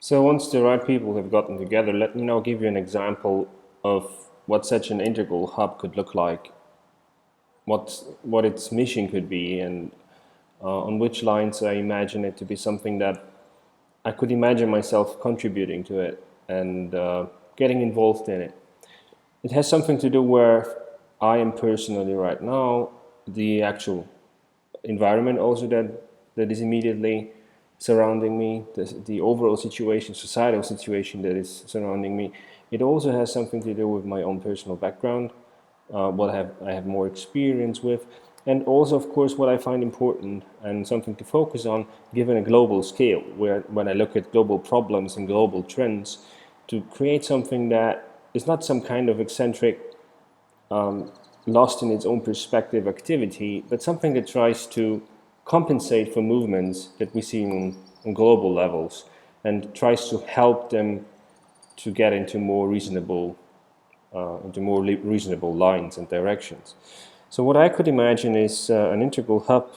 So once the right people have gotten together, let me now give you an example of what such an integral hub could look like, what its mission could be, and on which lines I imagine it to be something that I could imagine myself contributing to it and getting involved in it. It has something to do where I am personally right now, the actual environment also that is immediately surrounding me, the overall situation, societal situation that is surrounding me. It also has something to do with my own personal background, what I have more experience with, and also, of course, what I find important and something to focus on given a global scale, where when I look at global problems and global trends, to create something that is not some kind of eccentric, lost in its own perspective activity, but something that tries to compensate for movements that we see on global levels and tries to help them to get into more reasonable lines and directions. So what I could imagine is an integral hub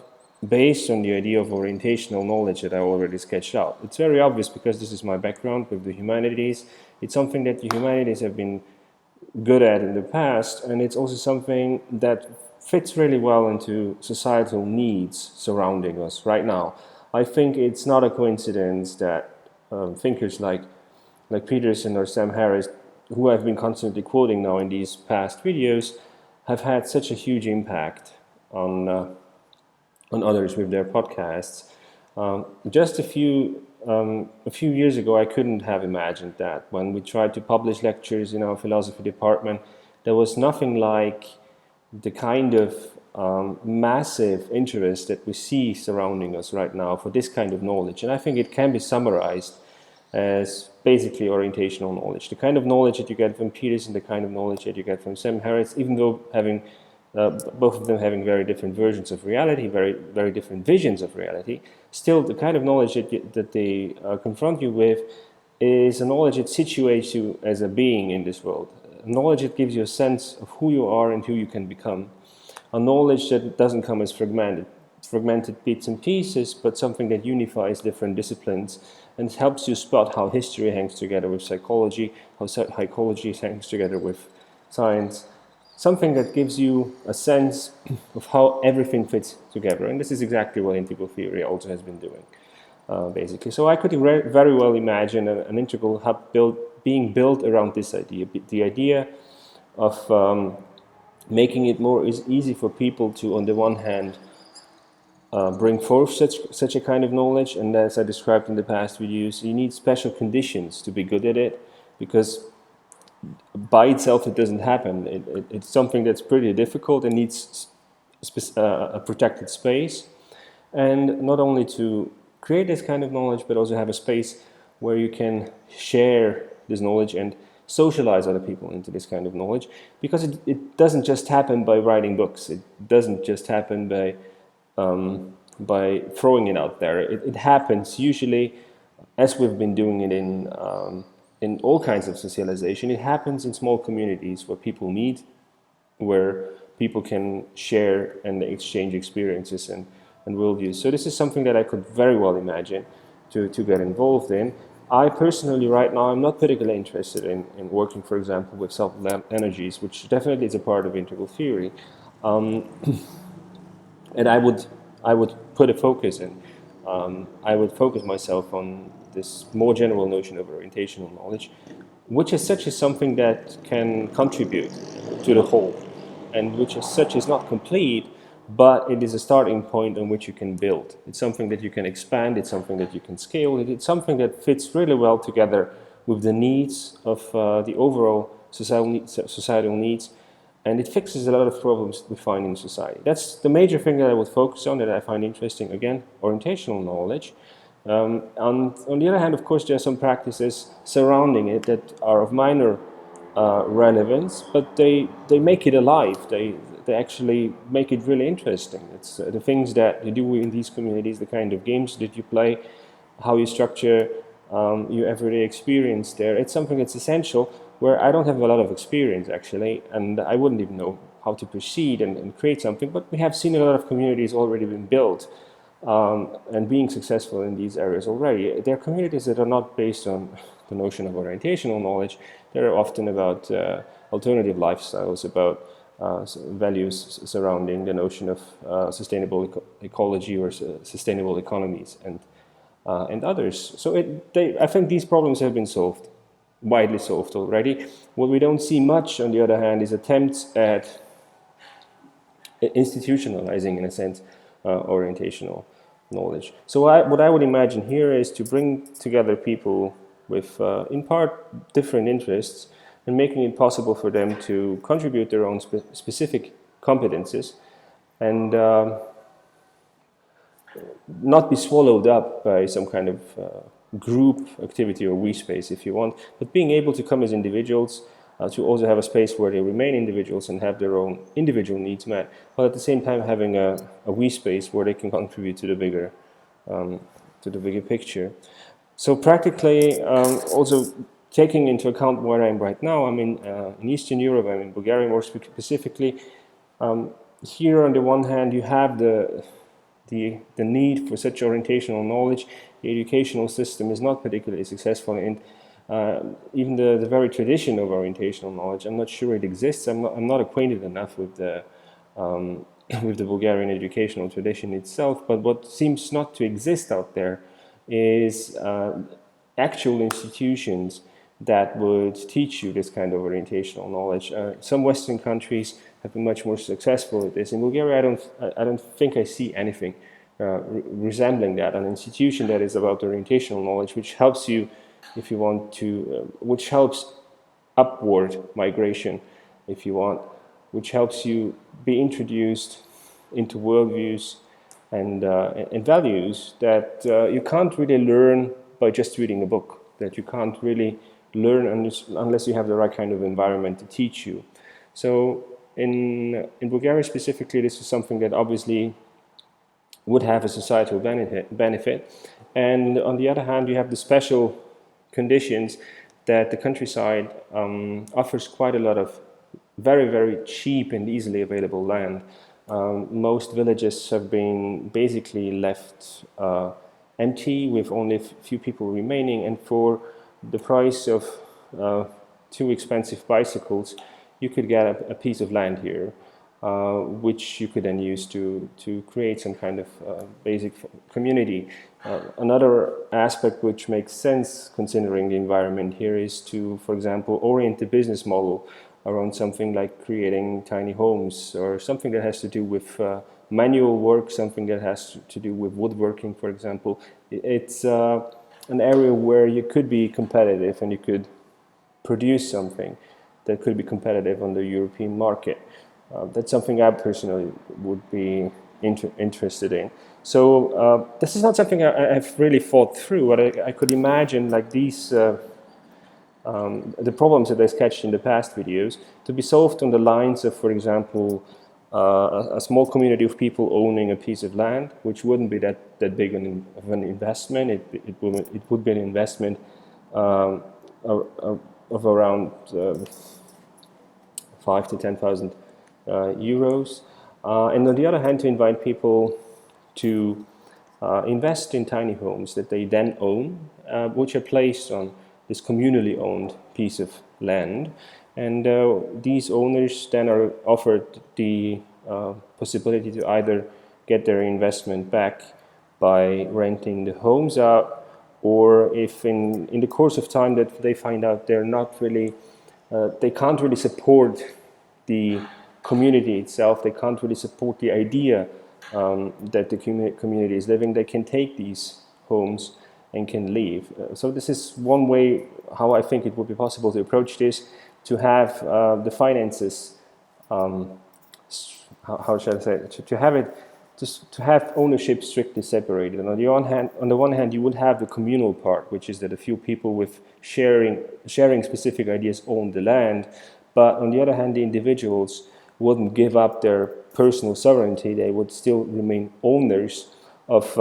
based on the idea of orientational knowledge that I already sketched out. It's very obvious because this is my background with the humanities. It's something that the humanities have been good at in the past, and it's also something that fits really well into societal needs surrounding us right now. I think it's not a coincidence that thinkers like Peterson or Sam Harris, who I've been constantly quoting now in these past videos, have had such a huge impact on others with their podcasts. Just a few years ago, I couldn't have imagined that. When we tried to publish lectures in our philosophy department, there was nothing like the kind of massive interest that we see surrounding us right now for this kind of knowledge. And I think it can be summarized as basically orientational knowledge. The kind of knowledge that you get from Peterson, the kind of knowledge that you get from Sam Harris, even though having both of them having very different versions of reality, very different visions of reality, still the kind of knowledge that they confront you with is a knowledge that situates you as a being in this world. A knowledge that gives you a sense of who you are and who you can become. A knowledge that doesn't come as fragmented bits and pieces, but something that unifies different disciplines and helps you spot how history hangs together with psychology, how psychology hangs together with science. Something that gives you a sense of how everything fits together. And this is exactly what integral theory also has been doing, basically. So I could very well imagine an integral hub being built around this idea, the idea of making it more easy for people to, on the one hand, bring forth such a kind of knowledge, and as I described in the past videos, you need special conditions to be good at it, because by itself it doesn't happen. It's something that's pretty difficult and needs a protected space, and not only to create this kind of knowledge, but also have a space where you can share this knowledge and socialize other people into this kind of knowledge, because it doesn't just happen by writing books. It doesn't just happen by throwing it out there. It happens usually, as we've been doing it in all kinds of socialization. It happens in small communities where people meet, where people can share and exchange experiences and worldviews. So this is something that I could very well imagine to get involved in. I personally, right now, I'm not particularly interested in working, for example, with self-lamp energies, which definitely is a part of integral theory. And I would put a focus in. I would focus myself on this more general notion of orientational knowledge, which as such is something that can contribute to the whole, and which as such is not complete, but it is a starting point on which you can build. It's something that you can expand, it's something that you can scale, it's something that fits really well together with the needs of the overall societal needs, and it fixes a lot of problems we find in society. That's the major thing that I would focus on, that I find interesting. Again, orientational knowledge. On the other hand, of course, there are some practices surrounding it that are of minor relevance, but they make it alive. They actually make it really interesting. It's the things that you do in these communities, the kind of games that you play, how you structure your everyday experience there. It's something that's essential, where I don't have a lot of experience actually, and I wouldn't even know how to proceed and create something, but we have seen a lot of communities already been built and being successful in these areas already. There are communities that are not based on the notion of orientational knowledge. They're often about alternative lifestyles, about values surrounding the notion of sustainable ecology or sustainable economies and others. So I think these problems have been solved, widely solved already. What we don't see much, on the other hand, is attempts at institutionalizing, in a sense, orientational knowledge. So what I would imagine here is to bring together people with, in part, different interests, and making it possible for them to contribute their own specific competences and not be swallowed up by some kind of group activity or we space, if you want, but being able to come as individuals, to also have a space where they remain individuals and have their own individual needs met, but at the same time having a we space where they can contribute to the bigger picture. So practically, also taking into account where I'm right now, I'm in Eastern Europe, I'm in Bulgaria more specifically. Here, on the one hand, you have the need for such orientational knowledge. The educational system is not particularly successful, and even the very tradition of orientational knowledge, I'm not sure it exists. I'm not acquainted enough with the with the Bulgarian educational tradition itself. But what seems not to exist out there is actual institutions that would teach you this kind of orientational knowledge. Some Western countries have been much more successful at this. In Bulgaria, I don't think I see anything resembling that, an institution that is about orientational knowledge, which helps you, if you want to, which helps upward migration, if you want, which helps you be introduced into worldviews and values that you can't really learn by just reading a book, that you can't really learn unless you have the right kind of environment to teach you. So in Bulgaria specifically, this is something that obviously would have a societal benefit. And on the other hand, you have the special conditions that the countryside offers quite a lot of very, very cheap and easily available land. Most villages have been basically left empty with only a few people remaining, and for the price of 2 expensive bicycles, you could get a piece of land here, which you could then use to create some kind of basic community. Another aspect which makes sense considering the environment here is to, for example, orient the business model around something like creating tiny homes, or something that has to do with manual work, something that has to do with woodworking, for example. It's an area where you could be competitive and you could produce something that could be competitive on the European market. That's something I personally would be interested in. So this is not something I've really thought through, but I could imagine like these the problems that I sketched in the past videos to be solved on the lines of, for example, a small community of people owning a piece of land, which wouldn't be that big of an investment. It would be an investment of around 5 to 10,000 euros, and on the other hand, to invite people to invest in tiny homes that they then own, which are placed on this communally owned piece of land, and these owners then are offered the possibility to either get their investment back by renting the homes out, or if in the course of time that they find out they're not really, they can't really support the community itself, they can't really support the idea that the community is living, they can take these homes and can leave. So this is one way how I think it would be possible to approach this, to have the finances, how shall I say it, to have it, just to have ownership strictly separated. And on the one hand, you would have the communal part, which is that a few people with sharing specific ideas own the land, but on the other hand, the individuals wouldn't give up their personal sovereignty. They would still remain owners of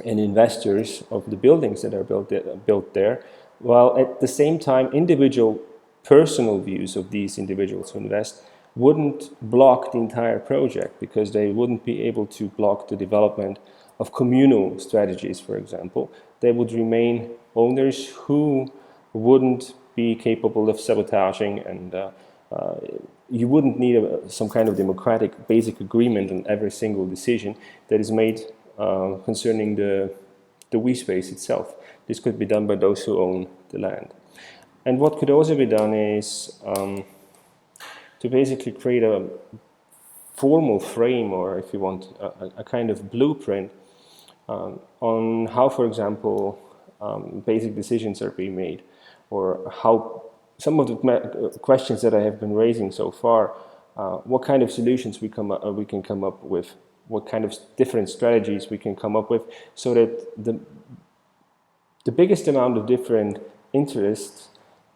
and investors of the buildings that are built there, while at the same time individual personal views of these individuals who invest wouldn't block the entire project, because they wouldn't be able to block the development of communal strategies, for example. They would remain owners who wouldn't be capable of sabotaging, and you wouldn't need some kind of democratic basic agreement on every single decision that is made concerning the we space itself. This could be done by those who own the land. And what could also be done is to basically create a formal frame, or if you want, a kind of blueprint on how, for example, basic decisions are being made, or how some of the questions that I have been raising so far, what kind of solutions we can come up with, what kind of different strategies we can come up with, so that the biggest amount of different interests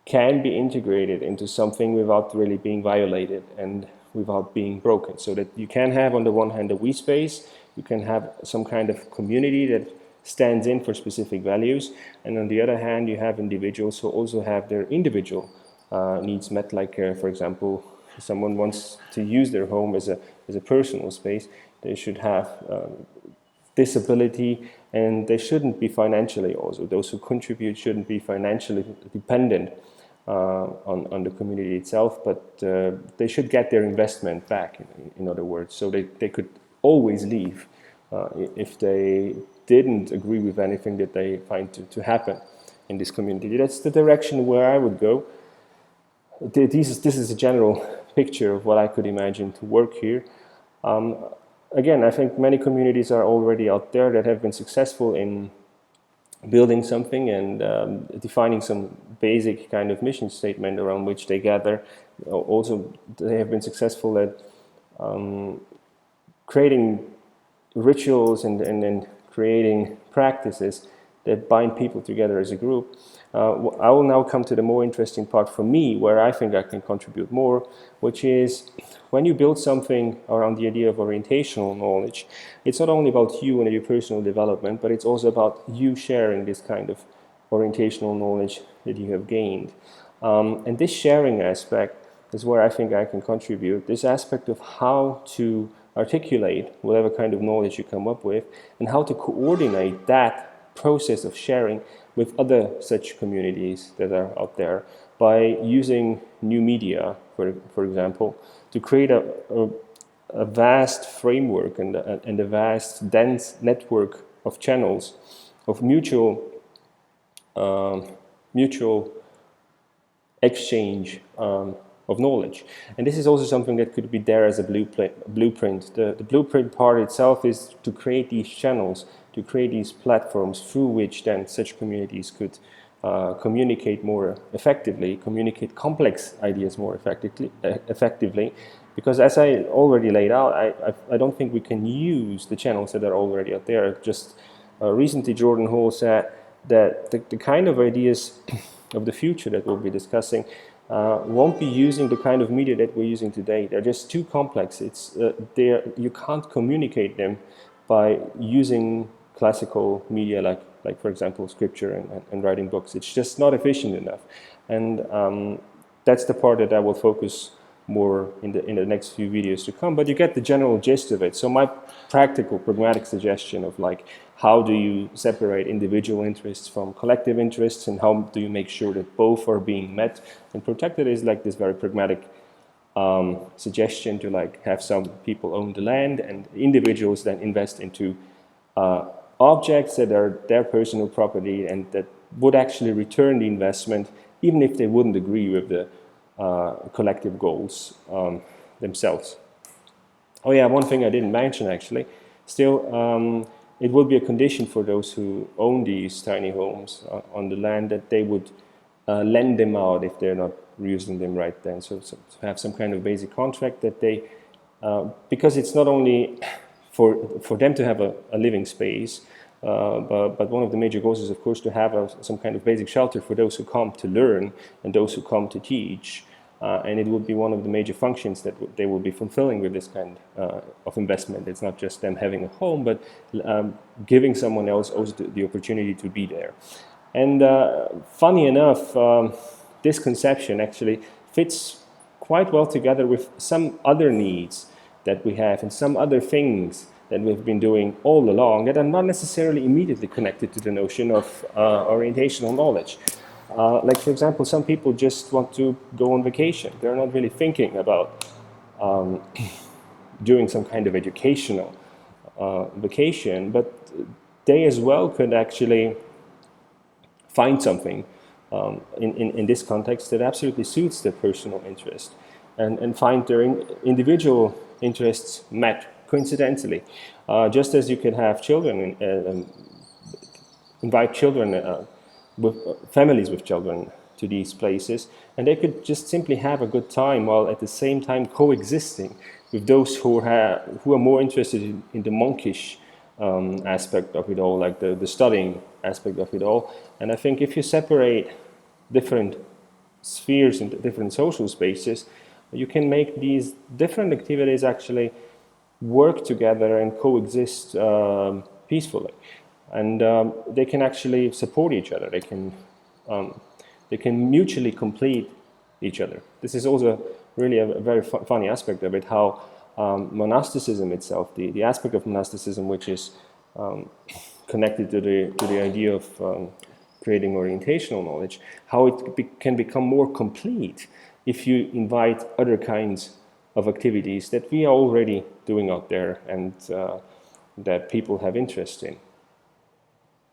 can be integrated into something without really being violated and without being broken. So that you can have, on the one hand, a we space, you can have some kind of community that stands in for specific values, and on the other hand, you have individuals who also have their individual needs met, like, for example, if someone wants to use their home as a personal space, they should have this ability, and they shouldn't be financially also. Those who contribute shouldn't be financially dependent on the community itself, but they should get their investment back, in other words. So they could always leave if they didn't agree with anything that they find to happen in this community. That's the direction where I would go. This is a general picture of what I could imagine to work here. Again, I think many communities are already out there that have been successful in building something and defining some basic kind of mission statement around which they gather. Also, they have been successful at creating rituals and creating practices that bind people together as a group. I will now come to the more interesting part for me, where I think I can contribute more, which is when you build something around the idea of orientational knowledge, it's not only about you and your personal development, but it's also about you sharing this kind of orientational knowledge that you have gained. And this sharing aspect is where I think I can contribute, this aspect of how to articulate whatever kind of knowledge you come up with, and how to coordinate that process of sharing with other such communities that are out there by using new media, for example, to create a vast framework and a vast, dense network of channels of mutual exchange of knowledge. And this is also something that could be there as a blueprint. The blueprint part itself is to create these channels, to create these platforms through which then such communities could communicate more effectively, communicate complex ideas more effectively. Because as I already laid out, I don't think we can use the channels that are already out there. Just recently Jordan Hall said that the kind of ideas of the future that we'll be discussing won't be using the kind of media that we're using today. They're just too complex. You can't communicate them by using classical media like for example, scripture and writing books. It's just not efficient enough. And that's the part that I will focus more in the next few videos to come, but you get the general gist of it. So my practical, pragmatic suggestion of like, how do you separate individual interests from collective interests, and how do you make sure that both are being met and protected, is like this very pragmatic suggestion to like have some people own the land and individuals then invest into objects that are their personal property and that would actually return the investment even if they wouldn't agree with the collective goals themselves. Oh yeah, one thing I didn't mention actually, still it would be a condition for those who own these tiny homes on the land that they would lend them out if they're not using them right then. So to have some kind of basic contract that they, because it's not only for them to have a living space, but one of the major goals is of course to have some kind of basic shelter for those who come to learn and those who come to teach. And it would be one of the major functions that they will be fulfilling with this kind of investment. It's not just them having a home, but giving someone else also the opportunity to be there. And funny enough, this conception actually fits quite well together with some other needs that we have and some other things that we've been doing all along that are not necessarily immediately connected to the notion of orientational knowledge. Like, for example, some people just want to go on vacation. They're not really thinking about doing some kind of educational vacation, but they as well could actually find something in this context that absolutely suits their personal interest, and find their individual interests met coincidentally. Just as you could have children, invite children, with families with children to these places, and they could just simply have a good time while at the same time coexisting with those who are more interested in the monkish aspect of it all, like the studying aspect of it all. And I think if you separate different spheres into different social spaces, you can make these different activities actually work together and coexist peacefully. And they can actually support each other. They can mutually complete each other. This is also really a very funny aspect of it, how monasticism itself, the aspect of monasticism which is connected to the idea of creating orientational knowledge, how it can become more complete if you invite other kinds of activities that we are already doing out there and that people have interest in.